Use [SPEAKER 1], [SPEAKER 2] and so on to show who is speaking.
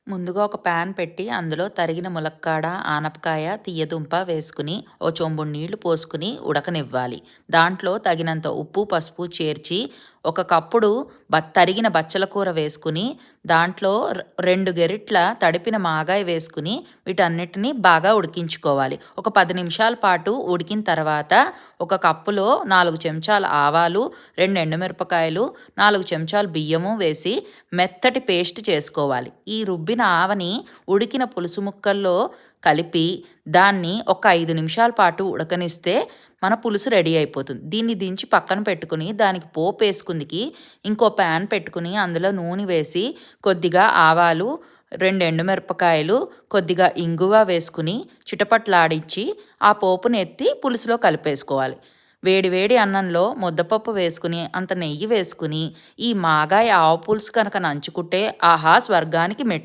[SPEAKER 1] ముందుగా ఒక ప్యాన్ పెట్టి అందులో తరిగిన ములక్కాడ, ఆనపకాయ, తియ్యదుంప వేసుకుని ఓ చెంబుడు నీళ్లు పోసుకుని ఉడకనివ్వాలి. దాంట్లో తగినంత ఉప్పు, పసుపు చేర్చి ఒక కప్పుడు తరిగిన బచ్చల కూర వేసుకుని దాంట్లో 2 గెరిట్ల తడిపిన మాగాయ వేసుకుని వీటన్నిటిని బాగా ఉడికించుకోవాలి. ఒక 10 నిమిషాల పాటు ఉడికిన తర్వాత ఒక కప్పులో 4 చెంచాల ఆవాలు, 2 ఎండుమిరపకాయలు, 4 చెంచాలు బియ్యము వేసి మెత్తటి పేస్ట్ చేసుకోవాలి. ఈ రుబ్బిన ఆవని ఉడికిన పులుసు ముక్కల్లో కలిపి దాన్ని ఒక 5 నిమిషాల పాటు ఉడకనిస్తే మన పులుసు రెడీ అయిపోతుంది. దీన్ని దించి పక్కన పెట్టుకుని దానికి పోపు వేసుకుందికి ఇంకో ప్యాన్ పెట్టుకుని అందులో నూనె వేసి కొద్దిగా ఆవాలు, 2 ఎండుమిరపకాయలు, కొద్దిగా ఇంగువ వేసుకుని చిటపట్లాడించి ఆ పోపుని ఎత్తి పులుసులో కలిపేసుకోవాలి. వేడి వేడి అన్నంలో ముద్దపప్పు వేసుకుని అంత నెయ్యి వేసుకుని ఈ మాగాయ ఆవు పులుసు కనుక నంచుకుంటే ఆహా స్వర్గానికి మెట్లు.